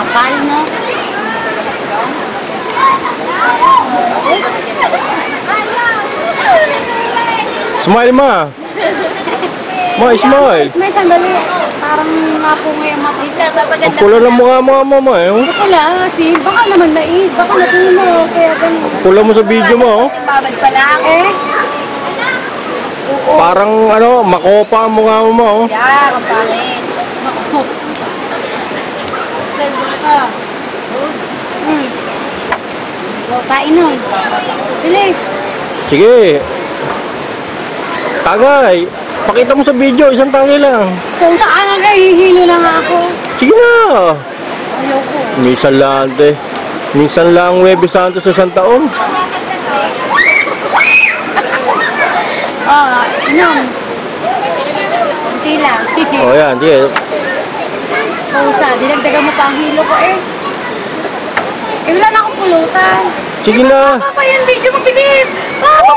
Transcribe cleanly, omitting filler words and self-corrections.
Kapal, no? Smile ma. Ma, smile. May sandali. Parang napunga yung mata. Ang pula ng mukha mo, mama eh. Wala, kasi baka naman nais. Baka natin mo. Kaya ganun. Pula mo sa video mo, oh. Babad pa lang. Eh? Oo. Parang ano, makopa ang mukha mo, oh. Yan, ang pangit. Ah. Kain nun. Bilis. Sige. Tagay. Pakita mo sa video, isang tagay lang. Kung saan ang hihilo lang ako. Sige na. Ayoko. Minsan lang, te. Minsan lang Huwebes Santo sa isang taon. Inom. Kunti lang. O yan, sige. Pausa, dinagdagan mo pa ang hilo ko eh. Eh, wala na akong pulutan. Sige na. Papa, yan video mo, bilis! Papa!